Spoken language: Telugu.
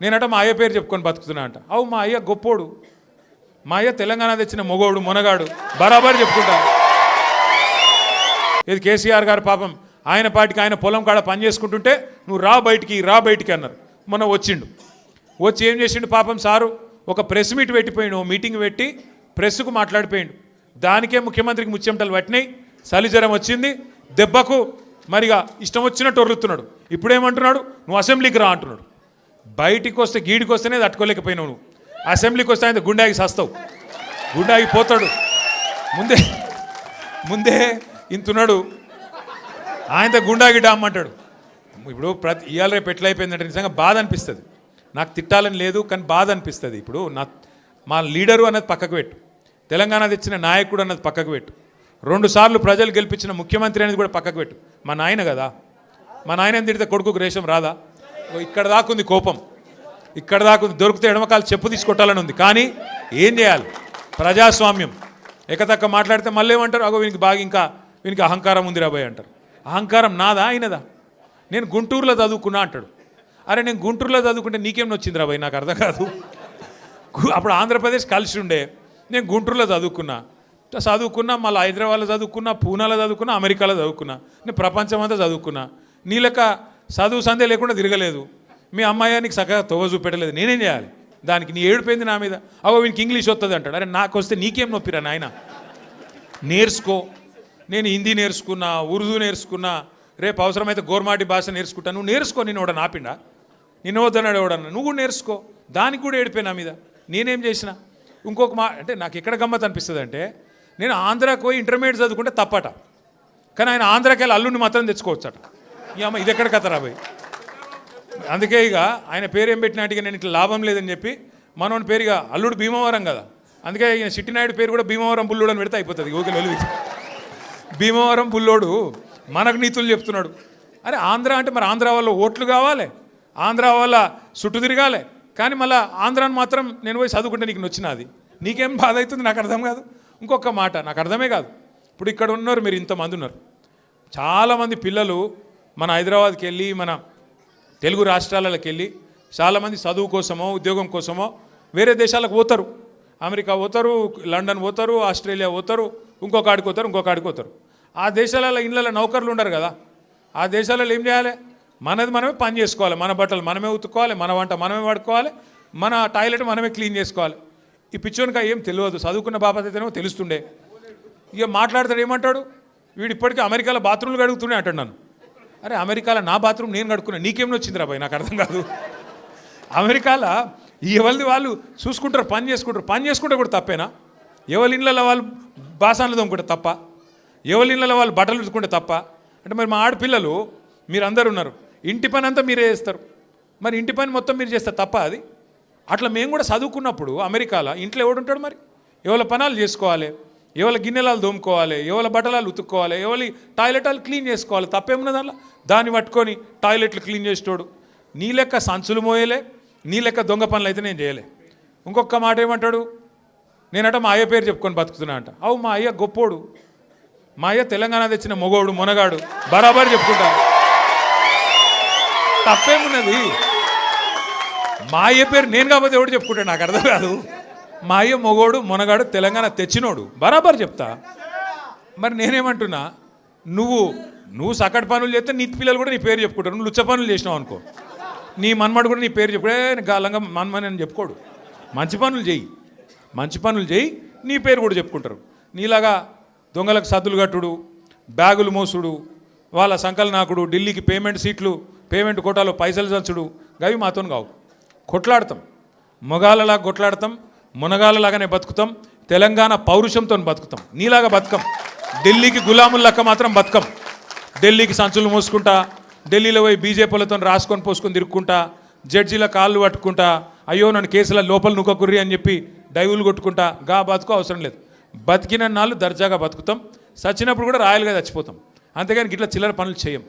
నేనట మా అయ్య పేరు చెప్పుకొని బతుకుతున్నా అంట. అవు మా అయ్య గొప్పోడు, మా అయ్య తెలంగాణ తెచ్చిన మొగోడు మునగాడు బరాబర్ చెప్పుకుంటాను. ఇది కేసీఆర్ గారు పాపం ఆయన పాటికి ఆయన పొలం కాడ పని చేసుకుంటుంటే నువ్వు రా బయటికి అన్నారు. మొన్న వచ్చిండు, వచ్చి ఏం చేసిండు పాపం సారు, ఒక ప్రెస్ మీట్ పెట్టిపోయిండు, ఓ మీటింగ్ పెట్టి ప్రెస్కు మాట్లాడిపోయిండు. దానికే ముఖ్యమంత్రికి ముచ్చెమటలు పట్టినాయి, చలిజ్వరం వచ్చింది, దెబ్బకు మరిగా ఇష్టం వచ్చినట్టు ఒర్రుతున్నాడు. ఇప్పుడేమంటున్నాడు, నువ్వు అసెంబ్లీకి రా అంటున్నాడు. బయటికి వస్తే గీడికి వస్తేనే తట్టుకోలేకపోయినావు, నువ్వు అసెంబ్లీకి వస్తే ఆయన గుండాకి సస్తావు, గుండాకి పోతాడు. ముందే ఇంతున్నాడు, ఆయనతో గుండాకి డామ్మంటాడు. ఇప్పుడు ఇవాళ రేపు ఎట్లయిపోయిందంటే నిజంగా బాధ అనిపిస్తుంది. నాకు తిట్టాలని లేదు కానీ బాధ అనిపిస్తుంది. ఇప్పుడు మా లీడరు అన్నది పక్కకు పెట్టు, తెలంగాణ తెచ్చిన నాయకుడు అన్నది పక్కకు పెట్టు, 2 సార్లు ప్రజలు గెలిపించిన ముఖ్యమంత్రి అనేది కూడా పక్కకు పెట్టు. మా నాయన కదా, మా నాయన తిడితే కొడుకుకు రేషం రాదా? ఇక్కడ దాకుంది కోపం, ఇక్కడ దాకుంది, దొరికితే ఎడమకాలు చెప్పు తీసుకొట్టాలని ఉంది. కానీ ఏం చేయాలి, ప్రజాస్వామ్యం. ఎకతక్క మాట్లాడితే మళ్ళీ ఏమంటారు, అగో వీనికి బాగా ఇంకా వీనికి అహంకారం ఉంది రాబోయ్ అంటారు. అహంకారం నాదా ఆయనదా? నేను గుంటూరులో చదువుకున్నా అంటాడు. అరే నేను గుంటూరులో చదువుకుంటే నీకేం వచ్చింది రాబోయ్, నాకు అర్థం కాదు. అప్పుడు ఆంధ్రప్రదేశ్ కలిసి ఉండే, నేను గుంటూరులో చదువుకున్నా, మళ్ళీ హైదరాబాద్లో చదువుకున్నా, పూనాలో చదువుకున్నా, అమెరికాలో చదువుకున్నా, నేను ప్రపంచం అంతా చదువుకున్నా. నీ లెక్క చదువు సందే లేకుండా తిరగలేదు. మీ అమ్మాయి నీకు చక్కగా తోవ చూపెట్టలేదు, నేనేం చేయాలి దానికి? నీ ఏడిపోయింది నా మీద. అవో వీనికి ఇంగ్లీష్ వస్తుంది అంటాడు. అరే నాకు వస్తే నీకేం నొప్పిరా నాయన, నేర్చుకో. నేను హిందీ నేర్చుకున్నా, ఉర్దూ నేర్చుకున్నా, రేపు అవసరమైతే గోర్మాటి భాష నేర్చుకుంటా. నువ్వు నేర్చుకో, నేను ఎవడ నాపిండా, నిన్ను వద్దన్నాడు ఎవడన్నా, నువ్వు కూడా నేర్చుకో. దానికి కూడా ఏడిపోయి నా మీద, నేనేం చేసిన? ఇంకొక అంటే నాకు ఎక్కడ గమ్మత్ అనిపిస్తుంది అంటే, నేను ఆంధ్రాకి పోయి ఇంటర్మీడియట్ చదువుకుంటే తప్పట, కానీ ఆయన ఆంధ్రాకి వెళ్ళి అల్లుడిని మాత్రం తెచ్చుకోవచ్చట. ఈ అమ్మ ఇది ఎక్కడ కథ రాబోయ్. అందుకే ఇక ఆయన పేరు ఏం పెట్టినట్టుగా నేను ఇట్లా లాభం లేదని చెప్పి మనోని పేరుగా అల్లుడు భీమవరం కదా, అందుకే ఈయన చిట్టినాయుడు పేరు కూడా భీమవరం బుల్లోడు అని పెడితే అయిపోతుంది. ఓకే వెలుగు భీమవరం బుల్లోడు మనకు నీతులు చెప్తున్నాడు. అరే ఆంధ్ర అంటే మరి ఆంధ్ర వాళ్ళ ఓట్లు కావాలి, ఆంధ్ర వాళ్ళ చుట్టూ తిరగాలి, కానీ మళ్ళీ ఆంధ్రాని మాత్రం నేను పోయి చదువుకుంటే నీకు నచ్చినది, నీకేం బాధ అవుతుంది నాకు అర్థం కాదు. ఇంకొక మాట నాకు అర్థమే కాదు. ఇప్పుడు ఇక్కడ ఉన్నారు మీరు, ఇంతమంది ఉన్నారు, చాలామంది పిల్లలు మన హైదరాబాద్కి వెళ్ళి మన తెలుగు రాష్ట్రాలకు వెళ్ళి చాలామంది చదువు కోసమో ఉద్యోగం కోసమో వేరే దేశాలకు పోతారు. అమెరికా పోతారు, లండన్ పోతారు, ఆస్ట్రేలియా పోతారు, ఇంకొక ఆడికి పోతారు. ఆ దేశాలలో ఇళ్ళలో నౌకర్లు ఉండరు కదా, ఆ దేశాలలో ఏం చేయాలి? మనది మనమే పని చేసుకోవాలి, మన బట్టలు మనమే ఉతుక్కోవాలి, మన వంట మనమే వాడుకోవాలి, మన టాయిలెట్ మనమే క్లీన్ చేసుకోవాలి. ఈ పిచ్చోనికా ఏం తెలియదు, చదువుకున్న బాపత అయితేనేమో తెలుస్తుండే. ఇక మాట్లాడతాడు ఏమంటాడు, వీడు ఇప్పటికీ అమెరికాలో బాత్రూమ్లు కడుగుతూనే అంటాడు నన్ను. అరే అమెరికాలో నా బాత్రూమ్ నేను కడుక్కున్నా, నీకేమో వచ్చిందిరా బాయ్, నాకు అర్థం కాదు. అమెరికాలో ఎవరిది వాళ్ళు చూసుకుంటారు, పని చేసుకుంటే కూడా తప్పేనా? ఎవరి ఇళ్ళలో వాళ్ళు బాసాన్లు తోముకుంటే తప్ప, ఎవరి ఇళ్ళలో వాళ్ళు బట్టలు ఉతుకుంటే తప్ప? అంటే మరి మా ఆడపిల్లలు మీరందరూ ఉన్నారు, ఇంటి పని అంతా మీరే చేస్తారు, మరి ఇంటి పని మొత్తం మీరు చేస్తారు తప్ప అది? అట్లా మేము కూడా చదువుకున్నప్పుడు అమెరికాలో ఇంట్లో ఎవడుంటాడు మరి? ఎవరి పనాలు చేసుకోవాలి, ఎవరి గిన్నెలాలు దోముకోవాలి, ఎవరి బట్టలాలు ఉతుక్కోవాలి, ఎవరి టాయిలెట్లు క్లీన్ చేసుకోవాలి, తప్పేమున్నది అలా? దాన్ని పట్టుకొని టాయిలెట్లు క్లీన్ చేసేటోడు నీ లెక్క సంచులు మోయలే, నీ లెక్క దొంగ పనులు అయితే నేను చేయలే. ఇంకొక మాట ఏమంటాడు, నేనట మా అయ్య పేరు చెప్పుకొని బతుకుతున్నా అంట. అవు మా అయ్య గొప్పోడు, మా అయ్య తెలంగాణ తెచ్చిన మొగోడు మునగాడు బరాబర్ చెప్పుకుంటాను. తప్పేమున్నది? మా అయ్య పేరు నేను కాకపోతే ఎవడు చెప్పుకుంటాడు, నాకు అర్థం కాదు. మా అయ్య మొగోడు మునగాడు తెలంగాణ తెచ్చినోడు బరాబర్ చెప్తా. మరి నేనేమంటున్నా, నువ్వు సకట్ పనులు చేస్తే నీ పిల్లలు కూడా నీ పేరు చెప్పుకుంటారు. నువ్వు లుచ్చ పనులు చేసినావు అనుకో, నీ మన్మడు కూడా నీ పేరు చెప్పుడే గాలంగా మన్మని అని చెప్పుకోడు. మంచి పనులు చేయి, నీ పేరు కూడా చెప్పుకుంటారు. నీలాగా దొంగలకు సద్దులు కట్టుడు, బ్యాగులు మోసుడు, వాళ్ళ సంకలనాకుడు, ఢిల్లీకి పేమెంట్ కోటాలో పైసలు చచ్చుడు, గవి మాతో కావు. కొట్లాడతాం, మొగాళ్ళలాగా కొట్లాడతాం, మునగాళ్ళలాగానే బతుకుతాం, తెలంగాణ పౌరుషంతో బతుకుతాం. నీలాగా బతుకం, ఢిల్లీకి గులాముల లెక్క మాత్రం బతుకం. ఢిల్లీకి సంచులు మోసుకుంటా, ఢిల్లీలో పోయి బీజేపీలతో రాసుకొని పోసుకొని తిరుక్కుంటా, జడ్జీల కాళ్ళు పట్టుకుంటా, అయ్యో నన్ను కేసుల లోపల నుక్కకుర్రి అని చెప్పి డైవులు కొట్టుకుంటా గా బతుకు అవసరం లేదు. బతికిన నాళ్ళు దర్జాగా బతుకుతాం, చచ్చినప్పుడు కూడా రాయలుగా చచ్చిపోతాం. అంతేగాని ఇట్లా చిల్లర పనులు చేయం.